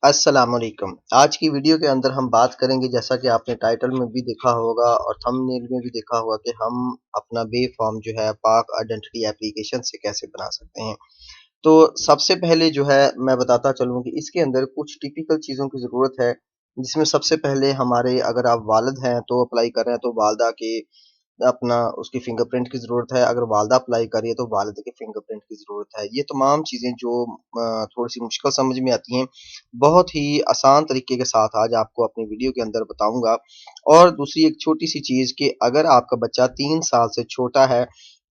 अस्सलामुअलैकुम। आज की वीडियो के अंदर हम बात करेंगे, जैसा कि आपने टाइटल में भी देखा होगा और थंबनेल में भी देखा होगा, कि हम अपना बे फॉर्म जो है पाक आइडेंटिटी एप्लीकेशन से कैसे बना सकते हैं। तो सबसे पहले जो है मैं बताता चलूँ कि इसके अंदर कुछ टिपिकल चीज़ों की ज़रूरत है, जिसमें सबसे पहले हमारे, अगर आप वालिद हैं तो अप्लाई कर रहे हैं तो वालदा के अपना उसकी फिंगरप्रिंट की ज़रूरत है। अगर वालदा अप्लाई कर रही है तो वालिद के फिंगरप्रिंट की ज़रूरत है। ये तमाम चीज़ें जो थोड़ी-सी मुश्किल समझ में आती हैं, बहुत ही आसान तरीके के साथ आज आपको अपनी वीडियो के अंदर बताऊँगा। और दूसरी एक छोटी-सी चीज़, कि अगर आपका बच्चा 3 साल से छोटा है,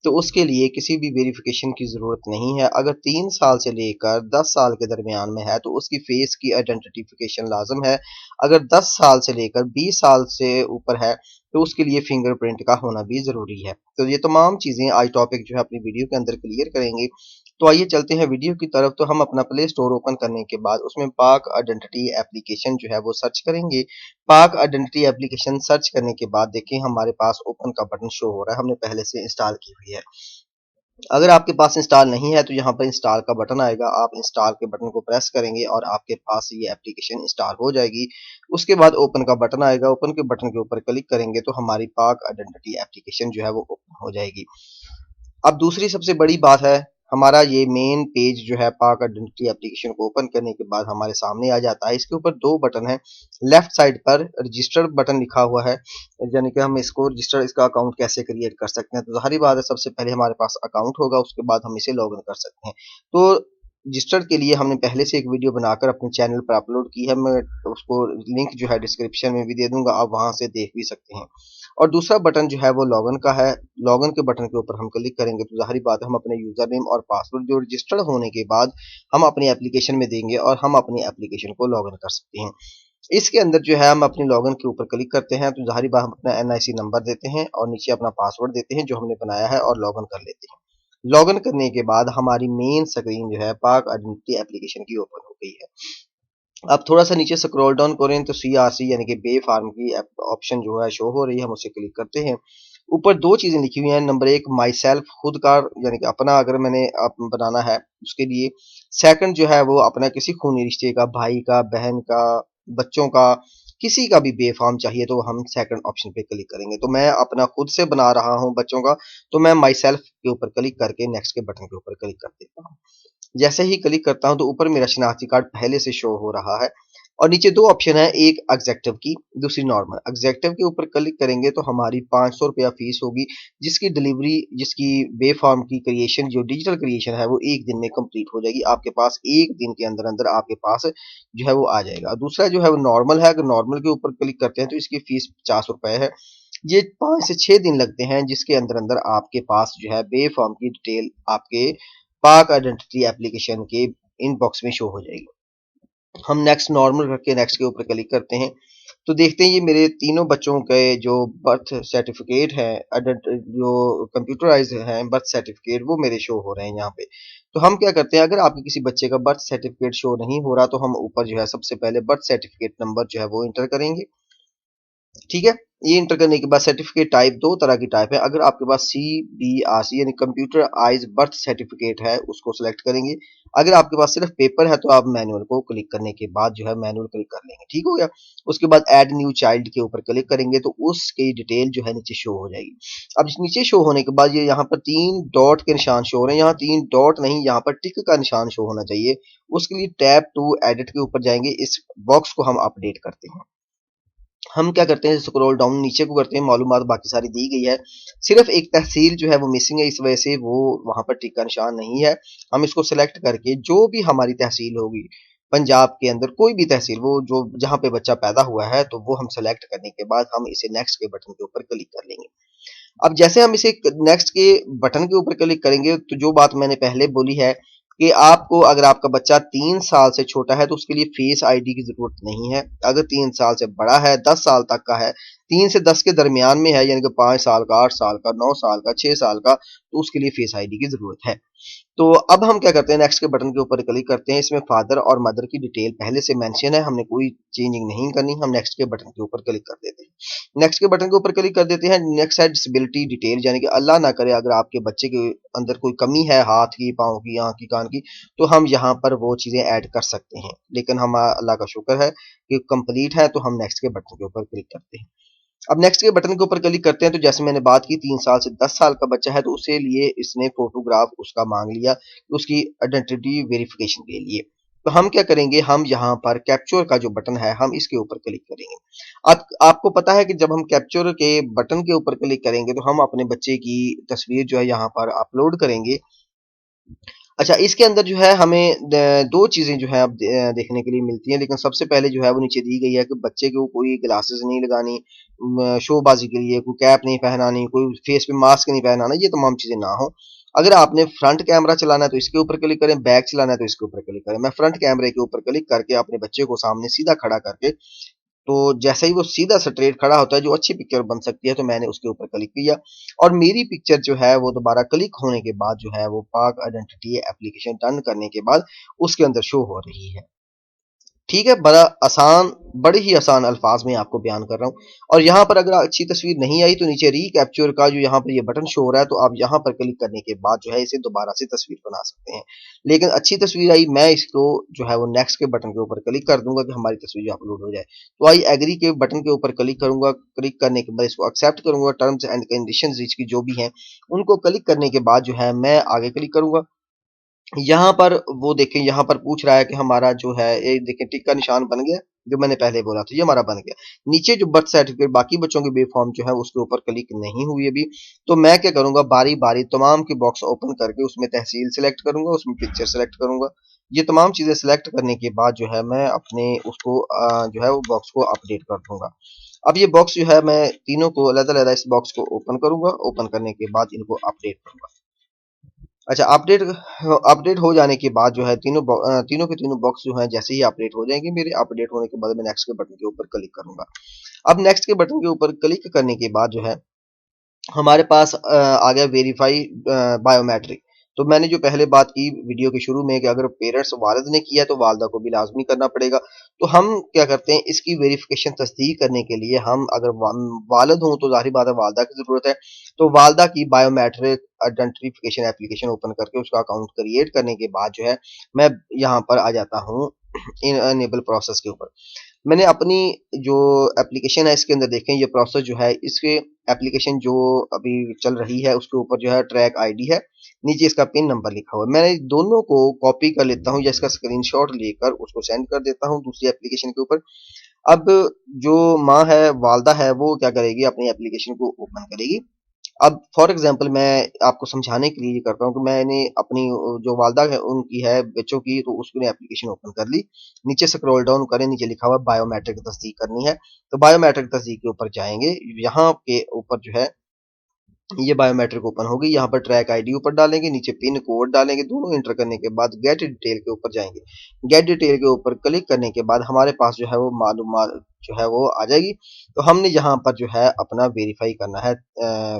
तो उसके लिए किसी भी वेरिफ़िकेशन की ज़रूरत नहीं है। अगर 3 साल से लेकर 10 साल के दरमियान में है, तो उसकी फ़ेस की आइडेंटिफ़िकेशन लाज़िम है। अगर 10 साल से लेकर 20 साल से ऊपर है, तो उसके लिए फिंगरप्रिंट का होना भी ज़रूरी है। तो ये तमाम चीज़ें आज टॉपिक जो है अपनी वीडियो के अंदर क्लियर करेंगे। तो आइए चलते हैं वीडियो की तरफ। तो हम अपना प्ले स्टोर ओपन करने के बाद उसमें पाक आइडेंटिटी एप्लीकेशन जो है वो सर्च करेंगे। पाक आइडेंटिटी एप्लीकेशन सर्च करने के बाद देखिए हमारे पास ओपन का बटन शो हो रहा है, हमने पहले से इंस्टॉल की हुई है। अगर आपके पास इंस्टॉल नहीं है तो यहाँ पर इंस्टॉल का बटन आएगा, आप इंस्टॉल के बटन को प्रेस करेंगे और आपके पास ये एप्लीकेशन इंस्टॉल हो जाएगी। उसके बाद ओपन का बटन आएगा, ओपन के बटन के ऊपर क्लिक करेंगे तो हमारी पाक आइडेंटिटी एप्लीकेशन जो है वो ओपन हो जाएगी। अब दूसरी सबसे बड़ी बात है, हमारा ये मेन पेज जो है पाक आइडेंटिटी एप्लीकेशन को ओपन करने के बाद हमारे सामने आ जाता है। इसके ऊपर दो बटन है, लेफ्ट साइड पर रजिस्टर बटन लिखा हुआ है, यानी कि हम इसको रजिस्टर, इसका अकाउंट कैसे क्रिएट कर सकते हैं। तो जाहिर बात है, सबसे पहले हमारे पास अकाउंट होगा, उसके बाद हम इसे लॉग इन कर सकते हैं। तो रजिस्टर के लिए हमने पहले से एक वीडियो बनाकर अपने चैनल पर अपलोड की है, मैं उसको लिंक जो है डिस्क्रिप्शन में भी दे दूंगा, आप वहां से देख भी सकते हैं। और दूसरा बटन जो है वो लॉगिन का है। लॉगिन के बटन के ऊपर हम क्लिक करेंगे तो जाहिर बात है, हम अपने यूजर नेम और पासवर्ड जो रजिस्टर्ड होने के बाद हम अपनी एप्लीकेशन में देंगे और हम अपनी एप्लीकेशन को लॉगिन कर सकते हैं। इसके अंदर जो है हम अपनी लॉगिन के ऊपर क्लिक करते हैं तो जाहिर बात हम अपना एनआईसी नंबर देते हैं और नीचे अपना पासवर्ड देते हैं जो हमने बनाया है और लॉगिन कर लेते हैं। लॉगिन करने के बाद हमारी मेन स्क्रीन जो है पाक आइडेंटिटी एप्लीकेशन की ओपन हो गई है। अब थोड़ा सा नीचे स्क्रॉल डाउन करें तो सीआरसी यानी कि बे फार्म की ऑप्शन जो है शो हो रही है, हम उसे क्लिक करते हैं। ऊपर दो चीजें लिखी हुई हैं। नंबर एक, माई सेल्फ, खुद का, यानी कि अपना अगर मैंने बनाना है उसके लिए। सेकंड जो है वो अपना किसी खूनी रिश्ते का, भाई का, बहन का, बच्चों का, किसी का भी बे फार्म चाहिए तो हम सेकंड ऑप्शन पे क्लिक करेंगे। तो मैं अपना खुद से बना रहा हूँ बच्चों का, तो मैं माई सेल्फ के ऊपर क्लिक करके नेक्स्ट के बटन के ऊपर क्लिक कर देता हूँ। जैसे ही क्लिक करता हूं तो ऊपर मेरा शनाख्ती कार्ड पहले से शो हो रहा है और नीचे दो ऑप्शन है, एक एग्जेक्टिव की, दूसरी नॉर्मल। एग्जेक्टिव के ऊपर क्लिक करेंगे तो हमारी 500 रुपया फीस होगी, जिसकी डिलीवरी, जिसकी बे फॉर्म की क्रिएशन, जो डिजिटल क्रिएशन है वो एक दिन में कंप्लीट हो जाएगी। आपके पास एक दिन के अंदर अंदर आपके पास जो है वो आ जाएगा। दूसरा जो है वो नॉर्मल है। अगर नॉर्मल के ऊपर क्लिक करते हैं तो इसकी फीस 50 रुपए है। ये 5 से 6 दिन लगते हैं, जिसके अंदर अंदर आपके पास जो है बे फॉर्म की डिटेल आपके पाक आइडेंटिटी एप्लीकेशन के इनबॉक्स में शो हो जाएगी। हम नेक्स्ट नॉर्मल रख के नेक्स्ट के ऊपर क्लिक करते हैं तो देखते हैं ये मेरे तीनों बच्चों के जो बर्थ सर्टिफिकेट है, जो कंप्यूटराइज है बर्थ सर्टिफिकेट, वो मेरे शो हो रहे हैं यहाँ पे। तो हम क्या करते हैं, अगर आपके किसी बच्चे का बर्थ सर्टिफिकेट शो नहीं हो रहा तो हम ऊपर जो है सबसे पहले बर्थ सर्टिफिकेट नंबर जो है वो इंटर करेंगे। ठीक है, ये इंटर करने के बाद सर्टिफिकेट टाइप, दो तरह की टाइप है। अगर आपके पास CBRC यानी कंप्यूटराइज बर्थ सर्टिफिकेट है, उसको सिलेक्ट करेंगे। अगर आपके पास सिर्फ पेपर है तो आप मैनुअल को क्लिक करने के बाद जो है मैनुअल क्लिक कर लेंगे। ठीक हो गया। उसके बाद ऐड न्यू चाइल्ड के ऊपर क्लिक करेंगे तो उसकी डिटेल जो है नीचे शो हो जाएगी। अब नीचे शो होने के बाद ये यहाँ पर 3 डॉट के निशान शो हो रहे हैं। यहाँ 3 डॉट नहीं, यहाँ पर टिक का निशान शो होना चाहिए। उसके लिए टैब टू एडिट के ऊपर जाएंगे, इस बॉक्स को हम अपडेट करते हैं। हम क्या करते हैं, स्क्रॉल डाउन नीचे को करते हैं, मालूमात बाकी सारी दी गई है, सिर्फ एक तहसील जो है वो मिसिंग है, इस वजह से वो वहां पर टिक का निशान नहीं है। हम इसको सिलेक्ट करके जो भी हमारी तहसील होगी पंजाब के अंदर, कोई भी तहसील, वो जो जहां पे बच्चा पैदा हुआ है, तो वो हम सेलेक्ट करने के बाद हम इसे नेक्स्ट के बटन के ऊपर क्लिक कर लेंगे। अब जैसे हम इसे नेक्स्ट के बटन के ऊपर क्लिक करेंगे तो जो बात मैंने पहले बोली है कि आपको, अगर आपका बच्चा 3 साल से छोटा है तो उसके लिए फेस आईडी की जरूरत नहीं है। अगर 3 साल से बड़ा है, 10 साल तक का है, 3 से 10 के दरमियान में है, यानी कि 5 साल का, 8 साल का, 9 साल का, 6 साल का, तो उसके लिए फेस आईडी की जरूरत है। तो अब हम क्या करते हैं, नेक्स्ट के बटन के ऊपर क्लिक करते हैं। इसमें फादर और मदर की डिटेल पहले से मेंशन है, हमने कोई चेंजिंग नहीं करनी। हम नेक्स्ट के बटन के ऊपर क्लिक कर देते हैं। नेक्स्ट के बटन के ऊपर क्लिक कर देते हैं। नेक्स्ट है डिसेबिलिटी डिटेल, यानी कि अल्लाह ना करे अगर आपके बच्चे के अंदर कोई कमी है, हाथ की, पाँव की, आँख की, कान की, तो हम यहाँ पर वो चीज़ें ऐड कर सकते हैं। लेकिन हम अल्लाह का शुक्र है कि कंप्लीट है, तो हम नेक्स्ट के बटन के ऊपर क्लिक करते हैं। अब नेक्स्ट के बटन के ऊपर क्लिक करते हैं तो जैसे मैंने बात की 3 साल से 10 साल का बच्चा है तो उसके लिए इसने फोटोग्राफ उसका मांग लिया, उसकी आइडेंटिटी वेरिफिकेशन के लिए। तो हम क्या करेंगे, हम यहाँ पर कैप्चर का जो बटन है हम इसके ऊपर क्लिक करेंगे। अब आपको पता है कि जब हम कैप्चर के बटन के ऊपर क्लिक करेंगे तो हम अपने बच्चे की तस्वीर जो है यहाँ पर अपलोड करेंगे। अच्छा, इसके अंदर जो है हमें दो चीजें जो है अब देखने के लिए मिलती हैं, लेकिन सबसे पहले जो है वो नीचे दी गई है कि बच्चे को कोई ग्लासेस नहीं लगानी, शोबाजी के लिए कोई कैप नहीं पहनानी, कोई फेस पे मास्क नहीं पहनाना, ये तमाम चीजें ना हो। अगर आपने फ्रंट कैमरा चलाना है तो इसके ऊपर क्लिक करें, बैक चलाना है तो इसके ऊपर क्लिक करें। मैं फ्रंट कैमरे के ऊपर क्लिक करके अपने बच्चे को सामने सीधा खड़ा करके, तो जैसे ही वो सीधा स्ट्रेट खड़ा होता है, जो अच्छी पिक्चर बन सकती है, तो मैंने उसके ऊपर क्लिक किया और मेरी पिक्चर जो है वो दोबारा क्लिक होने के बाद जो है वो पाक आइडेंटिटी एप्लीकेशन टर्न करने के बाद उसके अंदर शो हो रही है। ठीक है, बड़ा आसान, बड़े ही आसान अल्फाज में आपको बयान कर रहा हूँ। और यहाँ पर अगर अच्छी तस्वीर नहीं आई तो नीचे रीकैप्चर का जो यहाँ पर ये बटन शो हो रहा है, तो आप यहाँ पर क्लिक करने के बाद जो है इसे दोबारा से तस्वीर बना सकते हैं। लेकिन अच्छी तस्वीर आई, मैं इसको जो है वो नेक्स्ट के बटन के ऊपर क्लिक कर दूंगा कि हमारी तस्वीर अपलोड हो जाए। तो आई एग्री के बटन के ऊपर क्लिक करूंगा। क्लिक करने के बाद इसको एक्सेप्ट करूंगा, टर्म्स एंड कंडीशंस इसकी जो भी हैं उनको क्लिक करने के बाद जो है मैं आगे क्लिक करूंगा। यहाँ पर वो देखें, यहाँ पर पूछ रहा है कि हमारा जो है ये देखें टिक का निशान बन गया, जो मैंने पहले बोला था ये हमारा बन गया। नीचे जो बर्थ सर्टिफिकेट बाकी बच्चों के बे फॉर्म जो है उसके ऊपर क्लिक नहीं हुई अभी, तो मैं क्या करूंगा, बारी बारी तमाम के बॉक्स ओपन करके उसमें तहसील सेलेक्ट करूंगा, उसमें पिक्चर सेलेक्ट करूंगा। ये तमाम चीजें सेलेक्ट करने के बाद जो है मैं अपने उसको जो है वो बॉक्स को अपडेट कर दूंगा। अब ये बॉक्स जो है मैं तीनों को अलग-अलग इस बॉक्स को ओपन करूंगा, ओपन करने के बाद इनको अपडेट करूंगा। अच्छा, अपडेट अपडेट हो जाने के बाद जो है तीनों के तीनों बॉक्स जो हैं जैसे ही अपडेट हो जाएंगे मेरे, अपडेट होने के बाद मैं नेक्स्ट के बटन के ऊपर क्लिक करूंगा। अब नेक्स्ट के बटन के ऊपर क्लिक करने के बाद जो है हमारे पास आ गया वेरीफाई बायोमेट्रिक। तो मैंने जो पहले बात की वीडियो के शुरू में कि अगर पेरेंट्स वालिद ने किया तो वालदा को भी लाजमी करना पड़ेगा। तो हम क्या करते हैं, इसकी वेरिफिकेशन तस्दीक करने के लिए हम अगर वालिद हों तो जाहिर बात है वालदा की ज़रूरत है। तो वालदा की बायोमेट्रिक आइडेंटिफिकेशन एप्लीकेशन ओपन करके उसका अकाउंट क्रिएट करने के बाद जो है मैं यहाँ पर आ जाता हूँ इन अनेबल प्रोसेस के ऊपर। मैंने अपनी जो एप्लीकेशन है इसके अंदर देखें, ये प्रोसेस जो है इसके एप्लीकेशन जो अभी चल रही है उसके ऊपर जो है ट्रैक आईडी है, नीचे इसका पिन नंबर लिखा हुआ है। मैं दोनों को कॉपी कर लेता हूँ या इसका स्क्रीनशॉट लेकर उसको सेंड कर देता हूँ दूसरी एप्लीकेशन के ऊपर। अब जो माँ है, वालदा है, वो क्या करेगी, अपनी एप्लीकेशन को ओपन करेगी। अब फॉर एग्जांपल मैं आपको समझाने के लिए ये करता हूँ कि मैंने अपनी जो वालदा है उनकी है बच्चों की, तो उसने एप्लीकेशन ओपन कर ली। नीचे स्क्रॉल डाउन करें, नीचे लिखा हुआ है बायोमेट्रिक तस्दीक करनी है, तो बायोमेट्रिक तस्दीक के ऊपर जाएंगे। यहाँ के ऊपर जो है ये बायोमेट्रिक ओपन होगी, यहाँ पर ट्रैक आईडी ऊपर डालेंगे, नीचे पिन कोड डालेंगे, दोनों एंटर करने के बाद गेट डिटेल के ऊपर जाएंगे। गेट डिटेल के ऊपर क्लिक करने के बाद हमारे पास जो है वो मालूमात जो है वो आ जाएगी। तो हमने यहाँ पर जो है अपना वेरीफाई करना है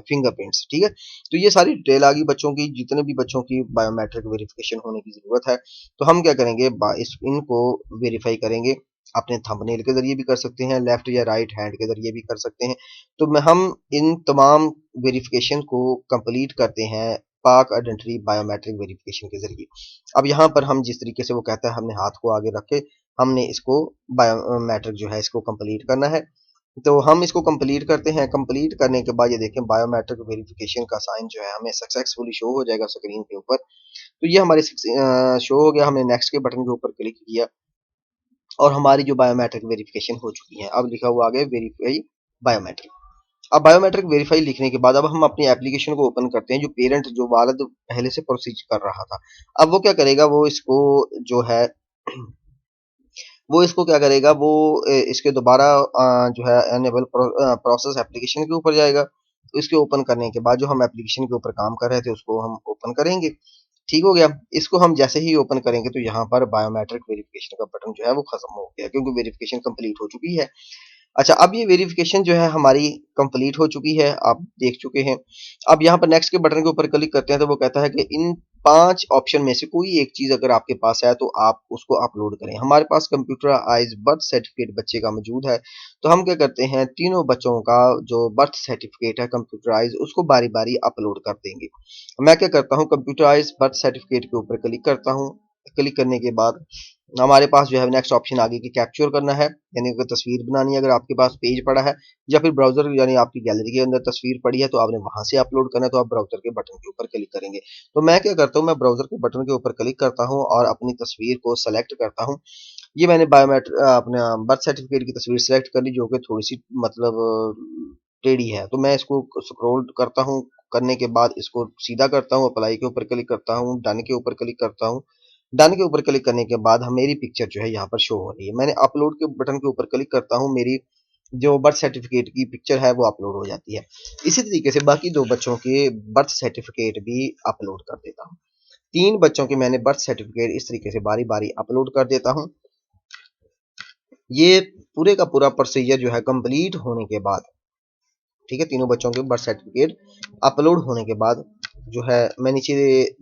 फिंगरप्रिंट्स। ठीक है, तो ये सारी डिटेल आ गई बच्चों की, जितने भी बच्चों की बायोमेट्रिक वेरिफिकेशन होने की जरूरत है। तो हम क्या करेंगे, इनको वेरीफाई करेंगे। अपने थंबनेल के जरिए भी कर सकते हैं, लेफ्ट या राइट हैंड के जरिए भी कर सकते हैं। तो मैं हम इन तमाम वेरिफिकेशन को कंप्लीट करते हैं पाक आइडेंटिटी बायोमेट्रिक वेरिफिकेशन के जरिए। अब यहाँ पर हम जिस तरीके से वो कहता है हमने हाथ को आगे रखे, हमने इसको बायोमेट्रिक जो है इसको कंप्लीट करना है। तो हम इसको कंप्लीट करते हैं। कंप्लीट करने के बाद ये देखें बायोमेट्रिक वेरिफिकेशन का साइन जो है हमें सक्सेसफुली शो हो जाएगा स्क्रीन के ऊपर। तो ये हमारे शो हो गया, हमने नेक्स्ट के बटन के ऊपर क्लिक किया और हमारी जो बायोमेट्रिक वेरिफिकेशन हो चुकी है। अब लिखा हुआ आ गया वेरीफाई बायोमेट्रिक। अब बायोमेट्रिक वेरीफाई लिखने के बाद अब हम अपनी एप्लीकेशन को ओपन करते हैं। जो पेरेंट जो वालिद पहले से प्रोसीड कर रहा था, अब वो क्या करेगा, वो इसको जो है वो इसको क्या करेगा, वो इसके दोबारा जो है एनेबल प्रोसेस एप्लीकेशन के ऊपर जाएगा। तो इसके ओपन करने के बाद जो हम एप्लीकेशन के ऊपर काम कर रहे थे उसको हम ओपन करेंगे। ठीक हो गया। इसको हम जैसे ही ओपन करेंगे तो यहाँ पर बायोमेट्रिक वेरिफिकेशन का बटन जो है वो खत्म हो गया, क्योंकि वेरिफिकेशन कंप्लीट हो चुकी है। अच्छा, अब ये वेरिफिकेशन जो है हमारी कंप्लीट हो चुकी है, आप देख चुके हैं। अब यहाँ पर नेक्स्ट के बटन के ऊपर क्लिक करते हैं तो वो कहता है कि इन 5 ऑप्शन में से कोई एक चीज अगर आपके पास है तो आप उसको अपलोड करें। हमारे पास कंप्यूटराइज्ड बर्थ सर्टिफिकेट बच्चे का मौजूद है, तो हम क्या करते हैं, तीनों बच्चों का जो बर्थ सर्टिफिकेट है कंप्यूटराइज, उसको बारी बारी अपलोड कर देंगे। मैं क्या करता हूँ, कंप्यूटराइज्ड बर्थ सर्टिफिकेट के ऊपर क्लिक करता हूँ। क्लिक करने के बाद हमारे पास जो है नेक्स्ट ऑप्शन आगे की कैप्चर करना है, यानी अगर तस्वीर बनानी है, अगर आपके पास पेज पड़ा है या फिर ब्राउजर यानी आपकी गैलरी के अंदर तस्वीर पड़ी है तो आपने वहां से अपलोड करना है, तो आप ब्राउजर के बटन के ऊपर क्लिक करेंगे। तो मैं क्या करता हूँ, मैं ब्राउजर के बटन के ऊपर क्लिक करता हूँ और अपनी तस्वीर को सेलेक्ट करता हूँ। ये मैंने बायोमेट्रिक अपने बर्थ सर्टिफिकेट की तस्वीर सेलेक्ट कर ली, जो कि थोड़ी सी मतलब टेढ़ी है, तो मैं इसको स्क्रॉल करता हूँ। करने के बाद इसको सीधा करता हूँ, अप्लाई के ऊपर क्लिक करता हूँ, डन के ऊपर क्लिक करता हूँ। डन के ऊपर क्लिक करने के बाद हम मेरी पिक्चर जो है यहाँ पर शो हो रही है। मैंने अपलोड के बटन के ऊपर क्लिक करता हूँ, मेरी जो बर्थ सर्टिफिकेट की पिक्चर है वो अपलोड हो जाती है। इसी तरीके से बाकी 2 बच्चों के बर्थ सर्टिफिकेट भी अपलोड कर देता हूँ। 3 बच्चों के मैंने बर्थ सर्टिफिकेट इस तरीके से बारी बारी अपलोड कर देता हूँ। ये पूरे का पूरा प्रोसीजर जो है कंप्लीट होने के बाद, ठीक है, तीनों बच्चों के बर्थ सर्टिफिकेट अपलोड होने के बाद जो है मैं नीचे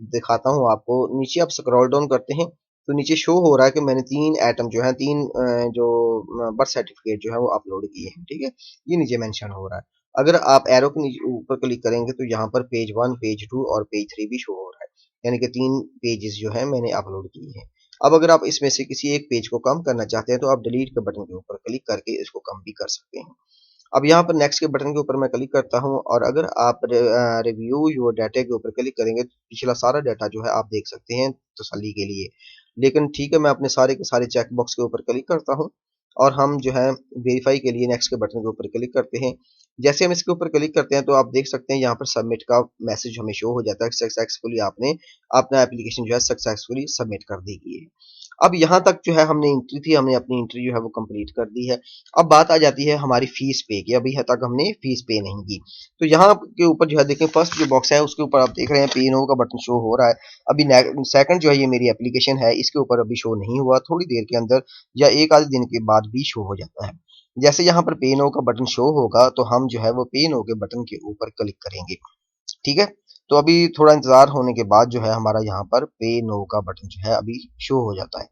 दिखाता हूँ आपको। नीचे आप स्क्रॉल डाउन करते हैं तो नीचे शो हो रहा है कि मैंने 3 आइटम जो है, 3 जो बर्थ सर्टिफिकेट जो है वो अपलोड किए हैं, ठीक है, ये नीचे मेंशन हो रहा है। अगर आप एरो के नीचे ऊपर क्लिक करेंगे तो यहाँ पर पेज 1, पेज 2 और पेज 3 भी शो हो रहा है, यानी कि 3 पेजेस जो है मैंने अपलोड किए हैं। अब अगर आप इसमें से किसी एक पेज को कम करना चाहते हैं तो आप डिलीट के बटन के ऊपर क्लिक करके इसको कम भी कर सकते हैं। अब यहाँ पर नेक्स्ट के बटन के ऊपर मैं क्लिक करता हूँ और अगर आप रिव्यू योर डाटा के ऊपर क्लिक करेंगे तो पिछला सारा डाटा जो है आप देख सकते हैं तसल्ली के लिए। लेकिन ठीक है, मैं अपने सारे के सारे चेक बॉक्स के ऊपर क्लिक करता हूँ और हम जो है वेरीफाई के लिए नेक्स्ट के बटन के ऊपर क्लिक करते हैं। जैसे हम इसके ऊपर क्लिक करते हैं तो आप देख सकते हैं यहाँ पर सबमिट का मैसेज हमें शो हो जाता है, सक्सेसफुली आपने अपना एप्लीकेशन जो है सक्सेसफुली सबमिट कर दी गई है। अब यहाँ तक जो है हमने एंट्री थी, हमने अपनी एंट्री जो है वो कंप्लीट कर दी है। अब बात आ जाती है हमारी फीस पे की। अभी तक हमने फीस पे नहीं की, तो यहाँ के ऊपर जो है देखें, फर्स्ट जो बॉक्स है उसके ऊपर आप देख रहे हैं पे नो का बटन शो हो रहा है। अभी सेकंड जो है ये मेरी एप्लीकेशन है, इसके ऊपर अभी शो नहीं हुआ, थोड़ी देर के अंदर या एक आधे दिन के बाद भी शो हो जाता है। जैसे यहाँ पर पे नो का बटन शो होगा तो हम जो है वो पे नो के बटन के ऊपर क्लिक करेंगे, ठीक है। तो अभी थोड़ा इंतजार होने के बाद जो है हमारा यहाँ पर पे नो का बटन जो है अभी शो हो जाता है।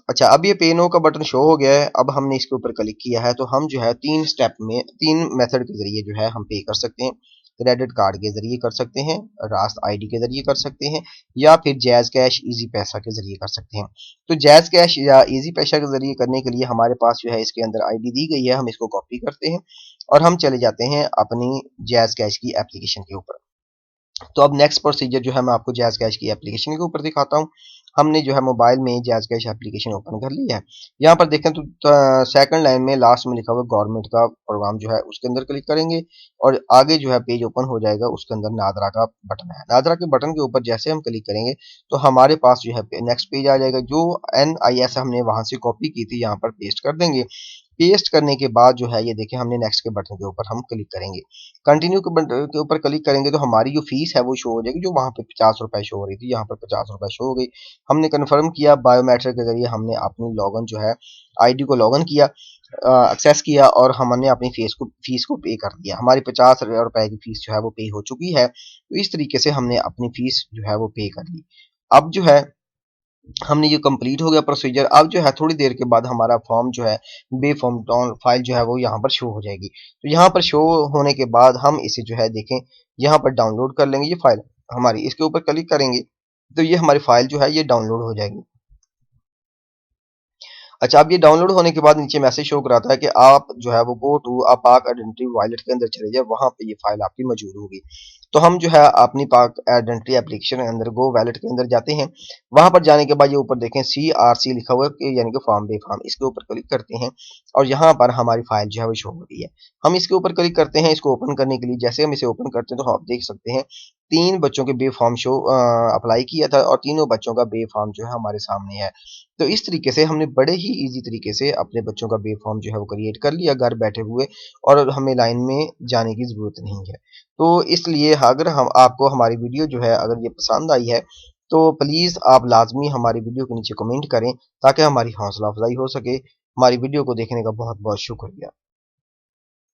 अच्छा, अब ये पे नो का बटन शो हो गया है। अब हमने इसके ऊपर क्लिक किया है तो हम जो है 3 स्टेप में 3 मेथड के जरिए जो है हम पे कर सकते हैं। क्रेडिट कार्ड के जरिए कर सकते हैं, रास्त आईडी के जरिए कर सकते हैं, या फिर जैज कैश इजी पैसा के जरिए कर सकते हैं। तो जैज कैश या इजी पैसा के जरिए करने के लिए हमारे पास जो है इसके अंदर आईडी दी गई है, हम इसको कॉपी करते हैं और हम चले जाते हैं अपनी जैज कैश की एप्लीकेशन के ऊपर। तो अब नेक्स्ट प्रोसीजर जो है मैं आपको जैज कैश की एप्लीकेशन के ऊपर दिखाता हूँ। हमने जो है मोबाइल में जैज कैश एप्लीकेशन ओपन कर ली है। यहाँ पर देखें तो सेकंड लाइन में लास्ट में लिखा हुआ गवर्नमेंट का प्रोग्राम जो है उसके अंदर क्लिक करेंगे और आगे जो है पेज ओपन हो जाएगा, उसके अंदर नादरा का बटन है। नादरा के बटन के ऊपर जैसे हम क्लिक करेंगे तो हमारे पास जो है नेक्स्ट पेज आ जाएगा। जो NIS हमने वहां से कॉपी की थी यहाँ पर पेस्ट कर देंगे। पेस्ट करने के बाद जो है ये देखें, हमने नेक्स्ट के बटन के ऊपर हम क्लिक करेंगे। कंटिन्यू के बटन के ऊपर क्लिक करेंगे तो हमारी जो फीस है वो शो हो जाएगी, जो वहां पे 50 रुपए शो हो रही थी यहाँ पर 50 रुपए शो हो गई। हमने कन्फर्म किया बायोमेट्रिक के जरिए, हमने अपनी लॉगिन जो है आईडी को लॉगिन किया, एक्सेस किया और हमने अपनी फीस को पे कर दिया। हमारी 50 रुपए की फीस जो है वो पे हो चुकी है। तो इस तरीके से हमने अपनी फीस जो है वो पे कर ली। अब जो है हमने ये कंप्लीट हो गया प्रोसीजर। अब जो है थोड़ी देर के बाद हमारा फॉर्म जो है बे फॉर्म डाउन फाइल जो है वो यहाँ पर शो हो जाएगी। तो यहाँ पर शो होने के बाद हम इसे जो है देखें, यहाँ पर डाउनलोड कर लेंगे ये फाइल हमारी। इसके ऊपर क्लिक करेंगे तो ये हमारी फाइल जो है ये डाउनलोड हो जाएगी। अच्छा, अब ये डाउनलोड होने के बाद नीचे मैसेज शो कराता है कि आप जो है वो गो टू पाक आइडेंटिटी वॉलेट के अंदर चले जाए, वहां पे ये फाइल आपकी मौजूद होगी। तो हम जो है अपनी पाक आइडेंटिटी एप्लीकेशन के अंदर गो वॉलेट के अंदर जाते हैं। वहां पर जाने के बाद ये ऊपर देखें CRC लिखा हुआ है, यानी कि फॉर्म बे फॉर्म, इसके ऊपर क्लिक करते हैं और यहाँ पर हमारी फाइल जो है वो शो हो रही है। हम इसके ऊपर क्लिक करते हैं इसको ओपन करने के लिए। जैसे हम इसे ओपन करते हैं तो आप देख सकते हैं 3 बच्चों के बे फॉर्म शो अप्लाई किया था और तीनों बच्चों का बे फॉर्म जो है हमारे सामने है। तो इस तरीके से हमने बड़े ही इजी तरीके से अपने बच्चों का बे फॉर्म जो है वो क्रिएट कर लिया घर बैठे हुए, और हमें लाइन में जाने की ज़रूरत नहीं है। तो इसलिए अगर हम आपको हमारी वीडियो जो है अगर ये पसंद आई है तो प्लीज़ आप लाजमी हमारी वीडियो के नीचे कमेंट करें ताकि हमारी हौसला अफजाई हो सके। हमारी वीडियो को देखने का बहुत बहुत शुक्रिया।